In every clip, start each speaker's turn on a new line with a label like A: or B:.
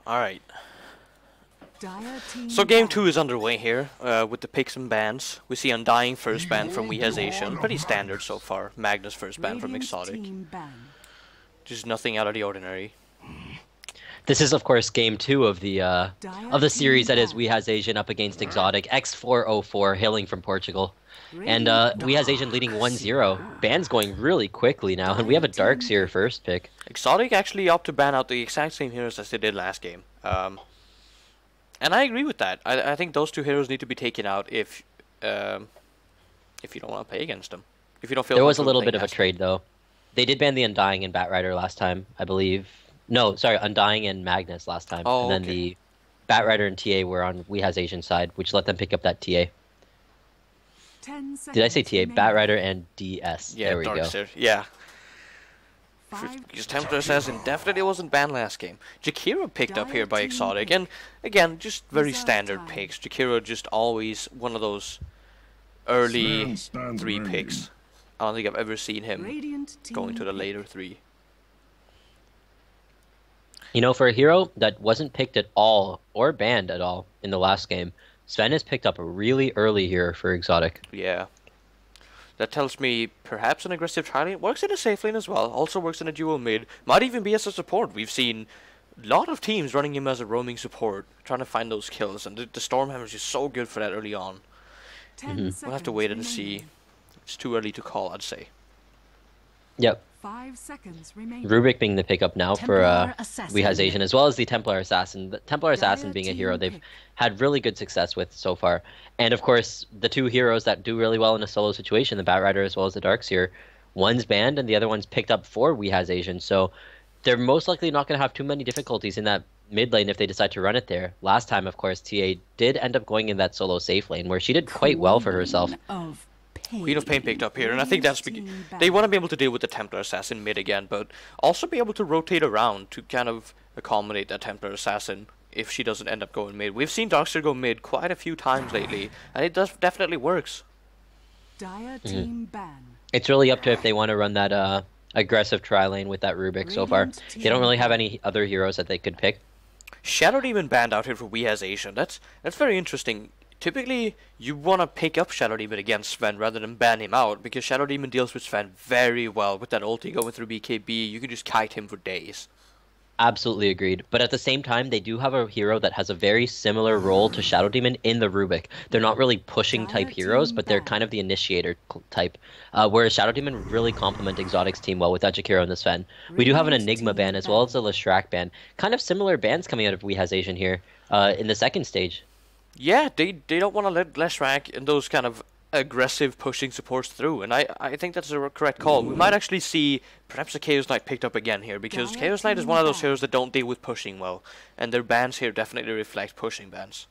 A: Alright. So game 2 is underway here, with the picks and bans. We see Undying first ban from WhA Asian, pretty standard so far. Magnus first ban from Exotic. Just nothing out of the ordinary.
B: This is, of course, game 2 of the series that is WhA Asian up against Exotic, X404, hailing from Portugal. And WhA Asian leading 1-0. Ban's going really quickly now, and we have a Darkseer first pick.
A: Exotic actually opted to ban out the exact same heroes as they did last game. And I agree with that. I think those two heroes need to be taken out if you don't want to play against them. If you don't feel
B: there was a little bit of a trade though. They did ban the Undying and Batrider last time, I believe. No, sorry, Undying and Magnus last time.
A: Oh,
B: and then the Batrider and TA were on WhA Asian side, which let them pick up that TA. Did I say TA? Batrider and DS.
A: Yeah,
B: there we go.
A: Yeah. Because Templar Assassin definitely wasn't banned last game. Jakiro picked up here by Exotic, and again, just very standard picks. Jakiro just always one of those early 3 picks. I don't think I've ever seen him going to the later 3.
B: You know, for a hero that wasn't picked at all, or banned at all, in the last game, Sven has picked up really early here for Exotic.
A: Yeah. That tells me perhaps an aggressive tri-lane works in a safe lane as well, also works in a dual mid, might even be as a support. We've seen a lot of teams running him as a roaming support, trying to find those kills, and the Stormhammer is just so good for that early on. We'll have to wait and see. It's too early to call, I'd say.
B: Yep.
C: 5 seconds remaining.
B: Rubik being the pickup now for WhA Asian, as well as the Templar Assassin. The Templar Assassin being a hero they've had really good success with so far. And of course, the 2 heroes that do really well in a solo situation, the Batrider as well as the Darkseer, one's banned and the other one's picked up for WhA Asian. So they're most likely not going to have too many difficulties in that mid lane if they decide to run it there. Last time, of course, TA did end up going in that solo safe lane where she did quite well for herself.
A: Queen of Pain picked up here, and I think that's they want to be able to deal with the Templar Assassin mid again, but also be able to rotate around to kind of accommodate that Templar Assassin if she doesn't end up going mid. We've seen Darkseer go mid quite a few times lately, and it definitely works.
B: It's really up to if they want to run that aggressive tri-lane with that Rubik so far. They don't really have any other heroes that they could pick.
A: Shadow Demon banned out here for WhA Asian. That's very interesting. Typically, you want to pick up Shadow Demon against Sven rather than ban him out, because Shadow Demon deals with Sven very well. With that ulti going through BKB, you can just kite him for days.
B: Absolutely agreed. But at the same time, they do have a hero that has a very similar role to Shadow Demon in the Rubik. They're not really pushing type heroes, but they're kind of the initiator type. Whereas Shadow Demon really complement Exotic's team well with that Jakiro and the Sven. We do have an Enigma ban as well as a Leshrac ban. Kind of similar bans coming out of WhA Asian here in the second stage.
A: Yeah, they don't want to let Leshrac and those kind of aggressive pushing supports through, and I think that's a correct call. We might actually see perhaps a Chaos Knight picked up again here, because Chaos Knight is one of those heroes that don't deal with pushing well, and their bans here definitely reflect pushing bans.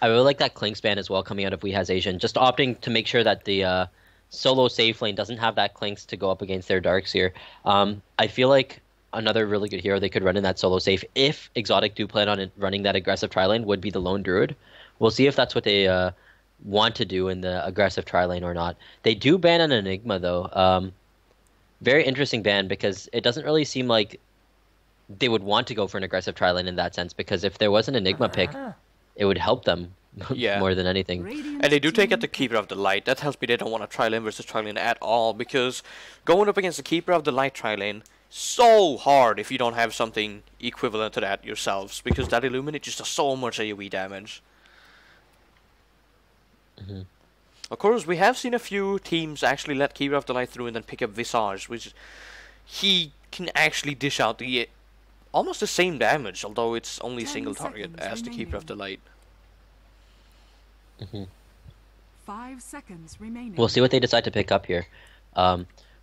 B: I really like that Clinks ban as well coming out of WhA Asian, just opting to make sure that the solo safe lane doesn't have that Clinks to go up against their Darkseer. I feel like another really good hero they could run in that solo safe, if Exotic do plan on running that aggressive tri-lane, would be the Lone Druid. We'll see if that's what they want to do in the aggressive tri-lane or not. They do ban an Enigma, though. Very interesting ban, because it doesn't really seem like they would want to go for an aggressive tri-lane in that sense, because if there was an Enigma pick, it would help them more than anything.
A: And they do take out the Keeper of the Light. That tells me they don't want a tri-lane versus tri-lane at all, because going up against the Keeper of the Light tri-lane, so hard if you don't have something equivalent to that yourselves, because that Illuminate just does so much AoE damage. Of course, we have seen a few teams actually let Keeper of the Light through and then pick up Visage, which he can actually dish out the almost the same damage, although it's only single target as the Keeper of the Light.
C: 5 seconds remaining.
B: We'll see what they decide to pick up here.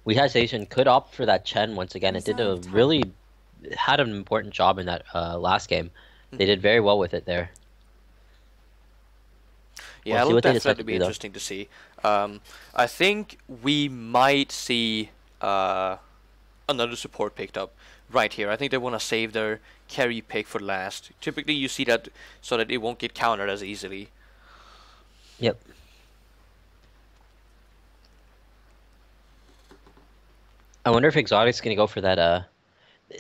B: WhA Asian could opt for that Chen once again. It had an important job in that last game. They did very well with it there.
A: Yeah, it'll definitely be interesting to see. I think we might see another support picked up right here. I think they want to save their carry pick for last. Typically, you see that so that it won't get countered as easily.
B: Yep. I wonder if Exotic's going to go for that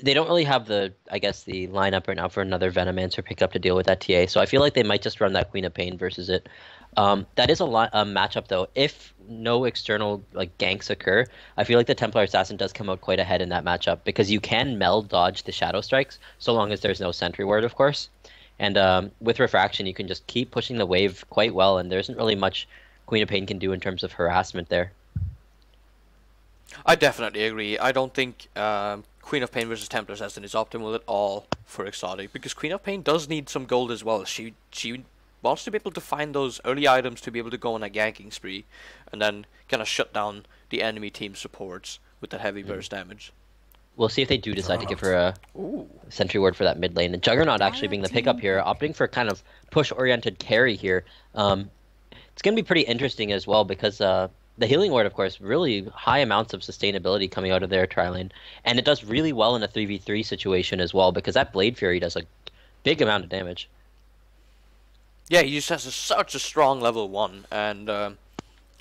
B: they don't really have the, I guess, the lineup right now for another Venomancer pickup to deal with that TA. So I feel like they might just run that Queen of Pain versus it. That is a matchup though. If no external like ganks occur, I feel like the Templar Assassin does come out quite ahead in that matchup because you can meld dodge the Shadow Strikes so long as there's no Sentry Ward, of course. And with Refraction, you can just keep pushing the wave quite well, and there isn't really much Queen of Pain can do in terms of harassment there.
A: I definitely agree. I don't think Queen of Pain versus Templar Assassin is optimal at all for Exotic, because Queen of Pain does need some gold as well. She wants to be able to find those early items to be able to go on a ganking spree, and then kind of shut down the enemy team supports with that heavy burst damage.
B: We'll see if they do decide to give her a Sentry Ward for that mid lane. And Juggernaut actually being the pickup here, opting for kind of push-oriented carry here. It's going to be pretty interesting as well because the Healing Ward, of course, really high amounts of sustainability coming out of their tri-lane. And it does really well in a 3v3 situation as well because that Blade Fury does a big amount of damage.
A: Yeah, he just has such a strong level 1, and I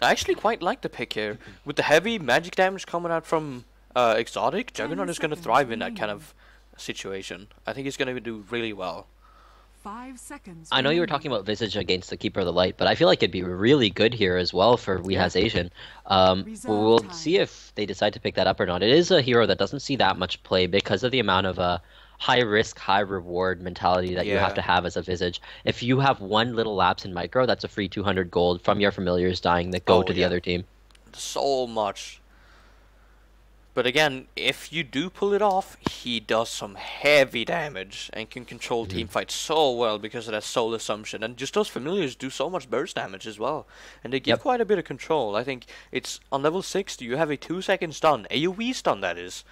A: actually quite like the pick here. With the heavy magic damage coming out from Exotic, Juggernaut is going to thrive in that kind of situation. I think he's going to do really well.
C: 5 seconds.
B: I know you were talking about Visage against the Keeper of the Light, but I feel like it'd be really good here as well for WhA Asian. We'll see if they decide to pick that up or not. It is a hero that doesn't see that much play because of the amount of high risk, high reward mentality that you have to have as a Visage. If you have one little lapse in micro, that's a free 200 gold from your familiars dying that go to the other team.
A: So much. But again, if you do pull it off, he does some heavy damage and can control team fights so well because of that soul assumption. And just those familiars do so much burst damage as well. And they give quite a bit of control. I think it's on level 60 you have a 2-second stun, AoE stun that is.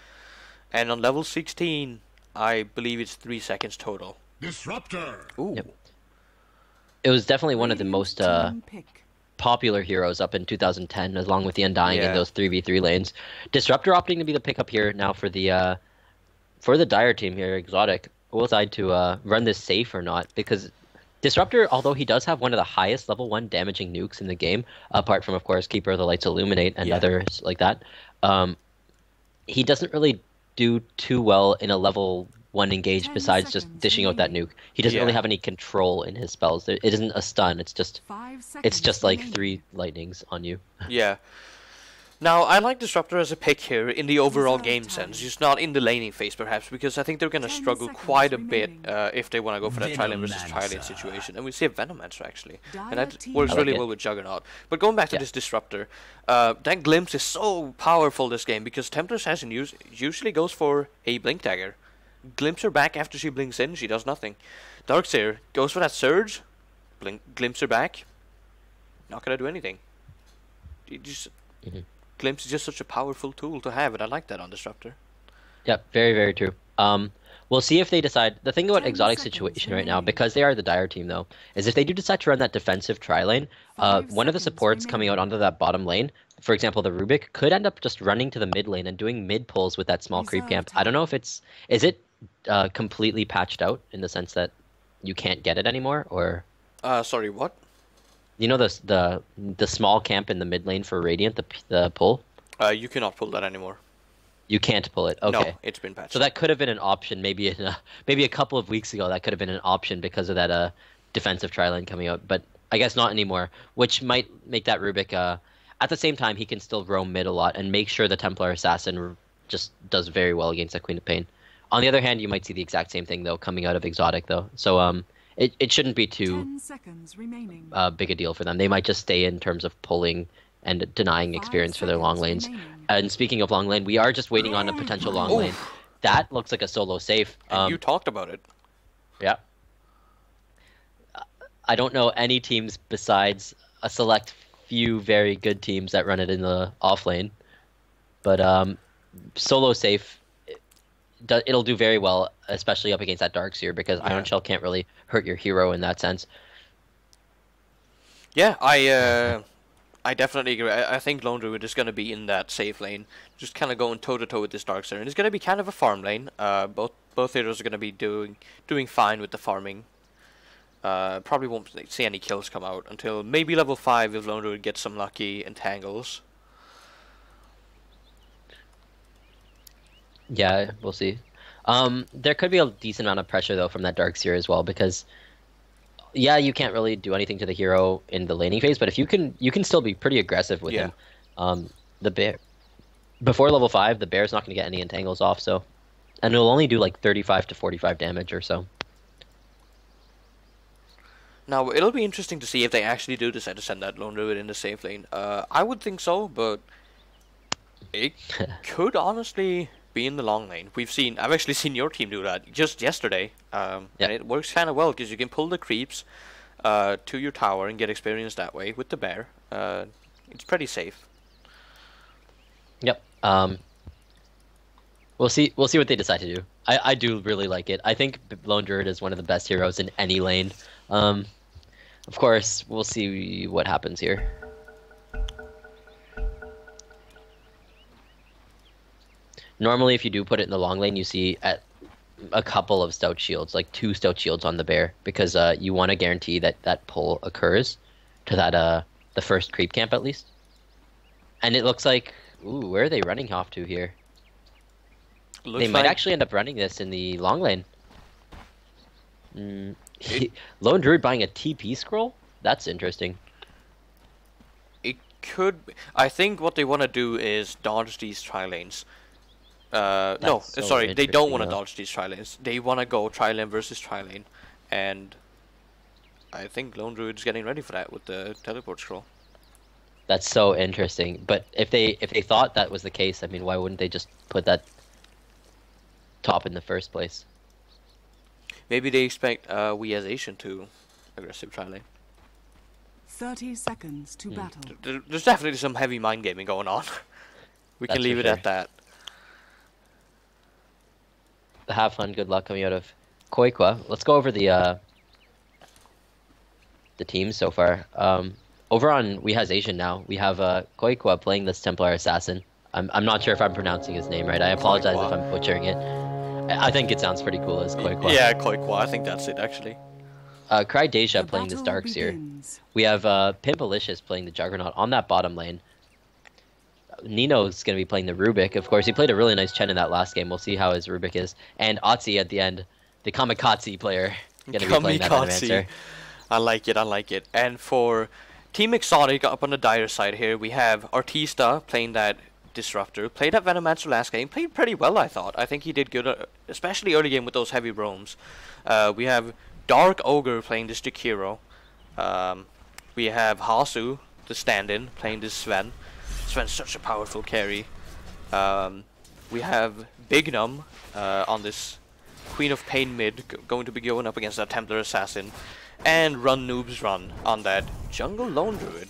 A: And on level 16, I believe it's 3 seconds total.
D: Disruptor!
A: Ooh.
B: Yep. It was definitely one of the most popular heroes up in 2010, along with the Undying in those 3v3 lanes. Disruptor opting to be the pickup here now for the Dire team here, Exotic. We'll decide to run this safe or not, because Disruptor, although he does have one of the highest level 1 damaging nukes in the game, apart from, of course, Keeper of the Lights Illuminate and others like that, he doesn't really do too well in a level 1 engage besides just dishing out that nuke. He doesn't really have any control in his spells. It isn't a stun, it's just like 3 lightnings on you.
A: Yeah. Now, I like Disruptor as a pick here in the overall game sense, just not in the laning phase perhaps, because I think they're going to struggle quite a bit if they want to go for that tri-lane versus tri-lane situation. And we see a Venomancer actually, and that works really well with Juggernaut. But going back to this Disruptor, that Glimpse is so powerful this game, because Templar Assassin usually goes for a Blink Dagger. Glimpse her back after she blinks in, she does nothing. Darkseer goes for that Surge, glimpse her back, not gonna do anything. You just Glimpse is just such a powerful tool to have, and I like that on Disruptor.
B: Yep, very, very true. We'll see if they decide. The thing about Exotic's situation right now, because they are the Dire team though, is if they do decide to run that defensive tri-lane, one of the supports coming out onto that bottom lane, for example the Rubik, could end up just running to the mid lane and doing mid pulls with that small creep camp. I don't know if is it completely patched out in the sense that you can't get it anymore, or
A: sorry, what?
B: You know the small camp in the mid lane for Radiant, the pull?
A: You cannot pull that anymore.
B: You can't pull it. Okay.
A: No, it's been patched.
B: So that could have been an option maybe maybe a couple of weeks ago. That could have been an option because of that defensive tri-lane coming out, but I guess not anymore, which might make that Rubik at the same time he can still roam mid a lot and make sure the Templar Assassin just does very well against that Queen of Pain. On the other hand, you might see the exact same thing though coming out of Exotic though. So it shouldn't be too big a deal for them. They might just stay in terms of pulling and denying experience for their long lanes. And speaking of long lane, we are just waiting on a potential long lane. That looks like a solo safe.
A: And you talked about it.
B: Yeah. I don't know any teams besides a select few very good teams that run it in the off lane. But solo safe, it'll do very well, especially up against that Darkseer, because Iron Shell can't really hurt your hero in that sense.
A: Yeah, I definitely agree. I think Lone Druid is going to be in that safe lane, just kind of going toe-to-toe with this Darkseer. And it's going to be kind of a farm lane. Both heroes are going to be doing fine with the farming. Probably won't see any kills come out until maybe level 5 if Lone Druid gets some lucky entangles.
B: Yeah, we'll see. There could be a decent amount of pressure though from that Darkseer as well because yeah, you can't really do anything to the hero in the laning phase, but if you can still be pretty aggressive with him. The bear before level 5, the bear's not going to get any entangles off, so and it'll only do like 35 to 45 damage or so.
A: Now, it'll be interesting to see if they actually do decide to send that Lone Druid in the safe lane. I would think so, but it could honestly be in the long lane. I've actually seen your team do that just yesterday, and it works kind of well because you can pull the creeps to your tower and get experience that way with the bear. It's pretty safe.
B: Yep. We'll see what they decide to do. I do really like it. I think Lone Druid is one of the best heroes in any lane. Of course, we'll see what happens here. Normally, if you do put it in the long lane, you see at a couple of stout shields, like 2 stout shields on the bear, because you want to guarantee that that pull occurs to that the first creep camp at least. And it looks like, ooh, where are they running off to here? They might actually end up running this in the long lane. Lone Druid buying a TP scroll? That's interesting.
A: It could be. I think what they want to do is dodge these tri-lanes. No,
B: so
A: sorry, they don't want to
B: though.
A: dodge these tri-lanes. They want to go tri-lane versus tri-lane. And I think Lone Druid's getting ready for that with the teleport scroll.
B: That's so interesting. But if they thought that was the case, I mean, why wouldn't they just put that top in the first place?
A: Maybe they expect WhA Asian to aggressive tri-lane.
C: 30 seconds to battle.
A: There's definitely some heavy mind gaming going on. We can
B: That's
A: leave
B: for
A: it at that.
B: Have fun, good luck coming out of Koikwa. Let's go over the teams so far. Over on WhA Asian now, we have Koikwa playing this Templar Assassin. I'm not sure if I'm pronouncing his name right. I apologize if I'm butchering it. I think it sounds pretty cool as Koikwa.
A: Yeah, Koikwa. I think that's it, actually.
B: Cry Deja
C: The
B: playing this
C: battle
B: Darkseer.
C: begins.
B: We have Pimpalicious playing the Juggernaut on that bottom lane. Nino's going to be playing the Rubik. Of course, he played a really nice Chen in that last game. We'll see how his Rubik is. And Otzi at the end, the Kamikaze player, going to be playing that Venomancer.
A: I like it, I like it. And for Team Exotic up on the dire side here, we have Artista playing that Disruptor. Played that Venomancer last game. Played pretty well, I thought. I think he did good, especially early game with those heavy roams. We have Dark Ogre playing this Jakiro. We have Hasu, the stand-in, playing this Sven. Sven's such a powerful carry. We have Bignum on this Queen of Pain mid, going to be going up against that Templar Assassin. And Run Noobs Run on that Jungle Lone Druid.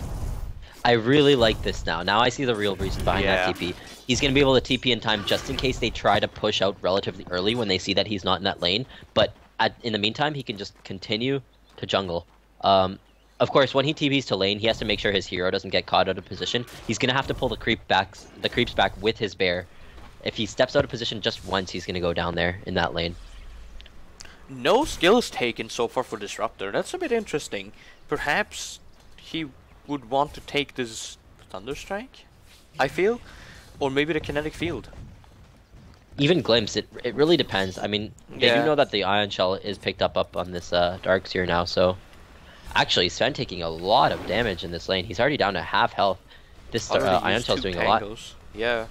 B: I really like this now. Now I see the real reason behind that TP. He's going to be able to TP in time just in case they try to push out relatively early when they see that he's not in that lane. But in the meantime, he can just continue to jungle. Of course, when he TPs to lane, he has to make sure his hero doesn't get caught out of position. He's going to have to pull the creeps back with his bear. If he steps out of position just once, he's going to go down there in that lane.
A: No skills taken so far for Disruptor. That's a bit interesting. Perhaps he would want to take this Thunderstrike, I feel, or maybe the Kinetic Field.
B: Even Glimpse, it really depends. I mean, they do know that the Ion Shell is picked up on this Darkseer now, so... Actually, Sven taking a lot of damage in this lane. He's already down to half health. This Ion Shell's doing a lot.
A: Yeah.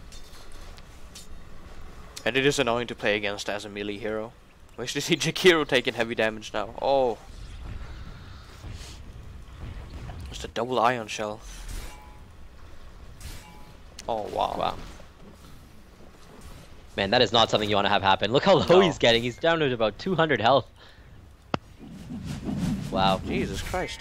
A: And it is annoying to play against as a melee hero. We actually see Jakiro taking heavy damage now. Oh. It's a double Ion Shell. Oh, wow.
B: Wow. Man, that is not something you want to have happen. Look how low he's getting. He's down to about 200 health. Wow.
A: Jesus Christ.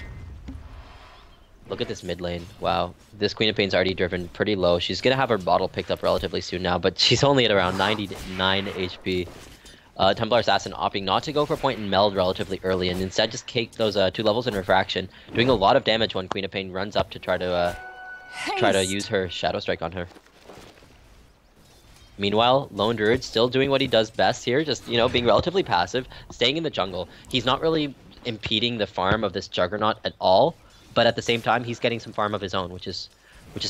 B: Look at this mid lane. Wow. This Queen of Pain's already driven pretty low. She's going to have her bottle picked up relatively soon now, but she's only at around 99 HP. Templar Assassin opting not to go for point and meld relatively early and instead just cake those 2 levels in refraction, doing a lot of damage when Queen of Pain runs up to try to use her Shadow Strike on her. Meanwhile, Lone Druid still doing what he does best here, just, you know, being relatively passive, staying in the jungle. He's not really impeding the farm of this Juggernaut at all, but at the same time, he's getting some farm of his own, which is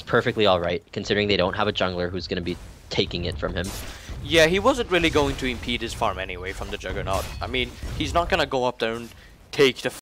B: perfectly all right, considering they don't have a jungler who's going to be taking it from him.
A: Yeah, he wasn't really going to impede his farm anyway from the Juggernaut. I mean, he's not gonna go up there and take the